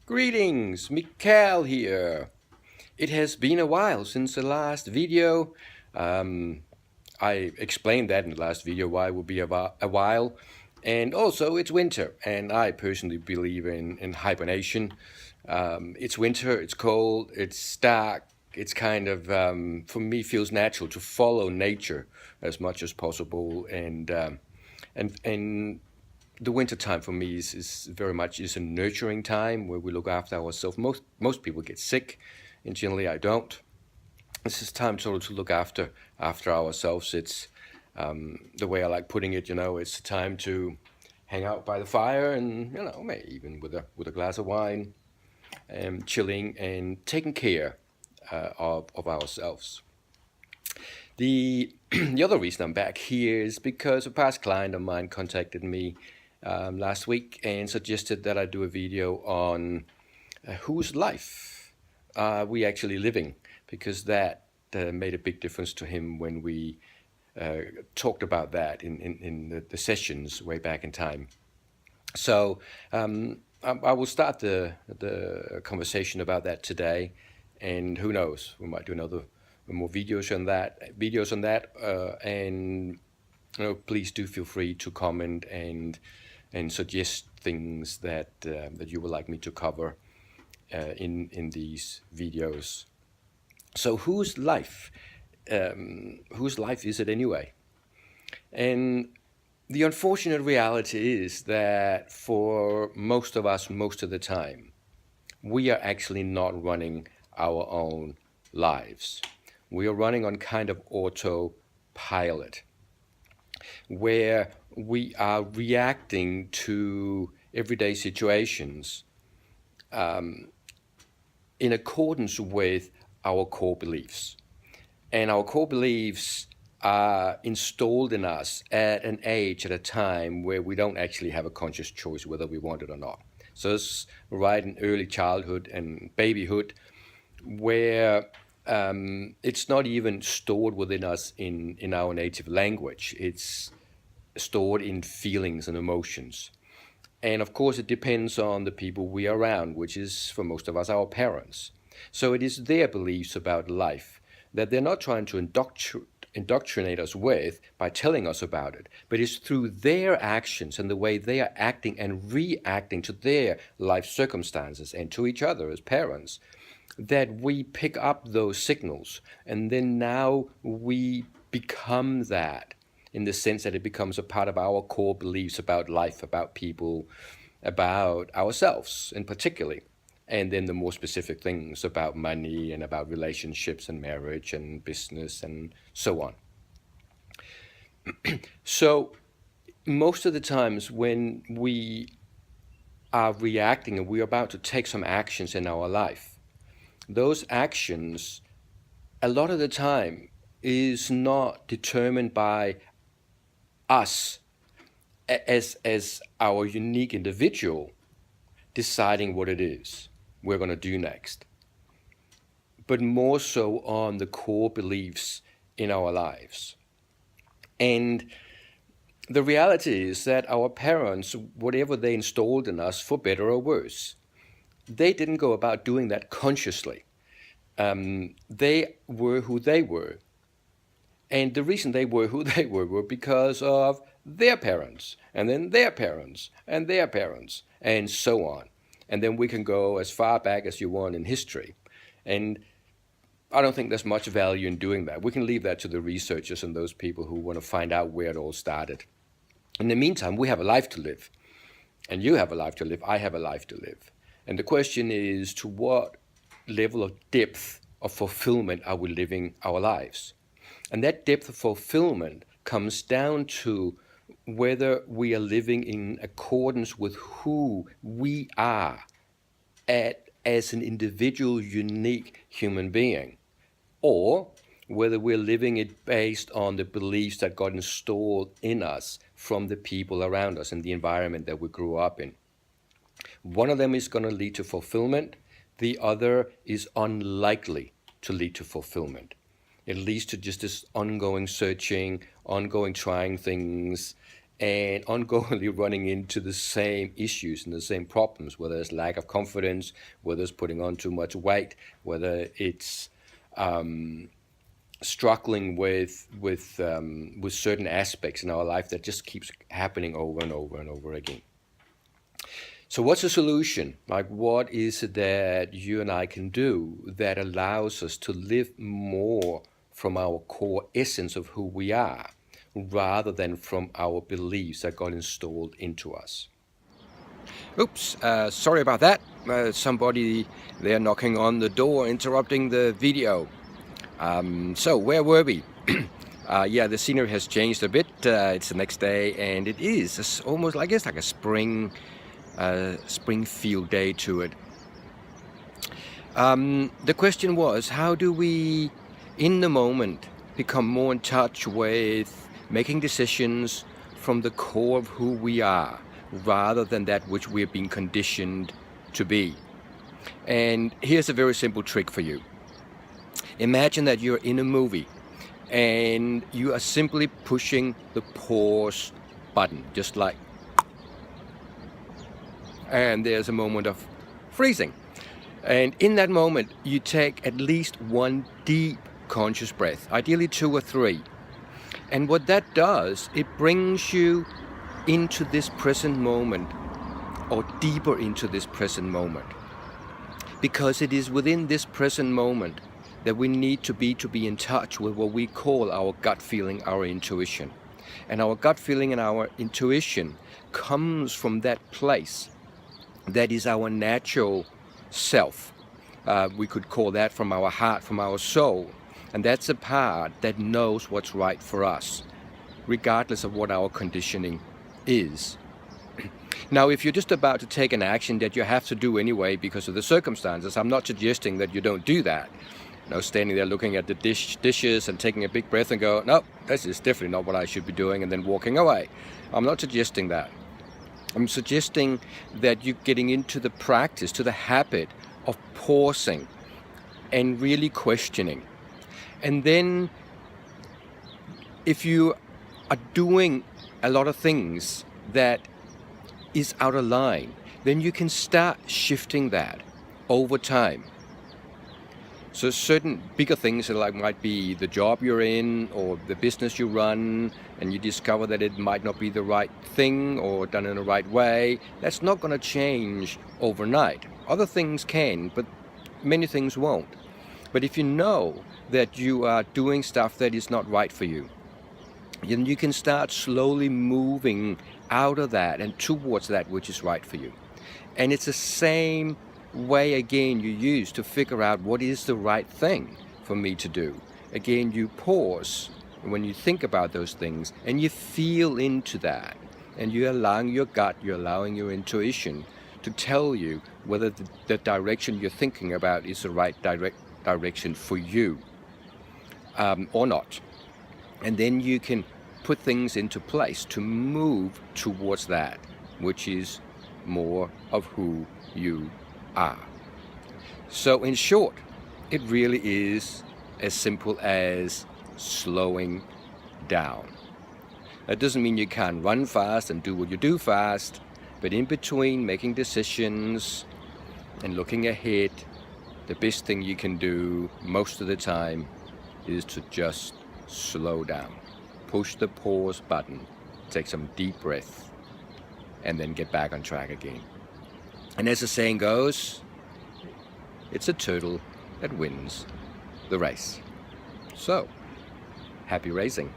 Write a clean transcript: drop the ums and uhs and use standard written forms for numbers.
Greetings, Mikal here. It has been a while since the last video. Um, I explained that in the last video why it would be a while. And also, it's winter, and I personally believe in hibernation. It's winter, it's cold, it's dark. It's kind of, for me, feels natural to follow nature as much as possible. And the winter time for me is very much is a nurturing time where we look after ourselves. Most people get sick, and generally I don't. This is time sort of to look after ourselves. It's the way I like putting it. It's time to hang out by the fire, and maybe even with a glass of wine, chilling and taking care of ourselves. The the other reason I'm back here is because a past client of mine contacted me last week and suggested that I do a video on whose life are we actually living, because that made a big difference to him when we talked about that in the sessions way back in time. So I will start the conversation about that today, and who knows, we might do more videos on that, and please do feel free to comment and suggest things that you would like me to cover in these videos. So whose life is it anyway? And the unfortunate reality is that for most of us, most of the time, we are actually not running our own lives. We are running on kind of autopilot, where we are reacting to everyday situations in accordance with our core beliefs. And our core beliefs are installed in us at an age, at a time where we don't actually have a conscious choice whether we want it or not. So it's right in early childhood and babyhood, where it's not even stored within us in our native language. It's stored in feelings and emotions. And of course, it depends on the people we are around, which is, for most of us, our parents. So it is their beliefs about life that they're not trying to indoctrinate us with by telling us about it, but it's through their actions and the way they are acting and reacting to their life circumstances and to each other as parents that we pick up those signals. And then now we become that, in the sense that it becomes a part of our core beliefs about life, about people, about ourselves in particular. And then the more specific things about money and about relationships and marriage and business and so on. So most of the times when we are reacting and we're about to take some actions in our life, those actions, a lot of the time, is not determined by us as our unique individual deciding what it is we're going to do next, but more so on the core beliefs in our lives. And the reality is that our parents, whatever they installed in us, for better or worse, they didn't go about doing that consciously. They were who they were. And the reason they were who they were because of their parents, and then their parents, and their parents, and so on. And then we can go as far back as you want in history. And I don't think there's much value in doing that. We can leave that to the researchers and those people who want to find out where it all started. In the meantime, we have a life to live. And you have a life to live. I have a life to live. And the question is, to what level of depth of fulfillment are we living our lives? And that depth of fulfillment comes down to whether we are living in accordance with who we are as an individual, unique human being, or whether we're living it based on the beliefs that got installed in us from the people around us and the environment that we grew up in. One of them is going to lead to fulfillment. The other is unlikely to lead to fulfillment. It leads to just this ongoing searching, ongoing trying things, and ongoingly running into the same issues and the same problems, whether it's lack of confidence, whether it's putting on too much weight, whether it's struggling with certain aspects in our life that just keeps happening over and over and over again. So what's the solution? Like, what is it that you and I can do that allows us to live more from our core essence of who we are, rather than from our beliefs that got installed into us? Oops, sorry about that. Somebody there knocking on the door, interrupting the video. So where were we? Yeah, the scenery has changed a bit. It's the next day, and it is almost, I guess, like a spring field day to it. The question was, how do we, in the moment, become more in touch with making decisions from the core of who we are, rather than that which we're being conditioned to be? And here's a very simple trick for you. Imagine that you're in a movie and you are simply pushing the pause button, just like, and there's a moment of freezing. And in that moment, you take at least one deep conscious breath, ideally 2 or 3. And what that does, it brings you into this present moment, or deeper into this present moment. Because it is within this present moment that we need to be in touch with what we call our gut feeling, our intuition. And our gut feeling and our intuition comes from that place that is our natural self. We could call that from our heart, from our soul. And that's a part that knows what's right for us, regardless of what our conditioning is. Now, if you're just about to take an action that you have to do anyway because of the circumstances, I'm not suggesting that you don't do that. Standing there looking at the dishes and taking a big breath and go, no, this is definitely not what I should be doing, and then walking away. I'm not suggesting that. I'm suggesting that you're getting into the practice, to the habit of pausing and really questioning. And then if you are doing a lot of things that is out of line, then you can start shifting that over time. So certain bigger things like might be the job you're in or the business you run, and you discover that it might not be the right thing or done in the right way, that's not going to change overnight. Other things can, but many things won't. But if you know that you are doing stuff that is not right for you, then you can start slowly moving out of that and towards that which is right for you. And it's the same way again you use to figure out what is the right thing for me to do. Again, you pause when you think about those things and you feel into that, and you're allowing your gut, you're allowing your intuition to tell you whether the direction you're thinking about is the right direction for you or not. And then you can put things into place to move towards that which is more of who you are. So in short, it really is as simple as slowing down. That doesn't mean you can't run fast and do what you do fast, but in between making decisions and looking ahead, the best thing you can do most of the time is to just slow down. Push the pause button, take some deep breath, and then get back on track again. And as the saying goes, it's a turtle that wins the race. So, happy racing.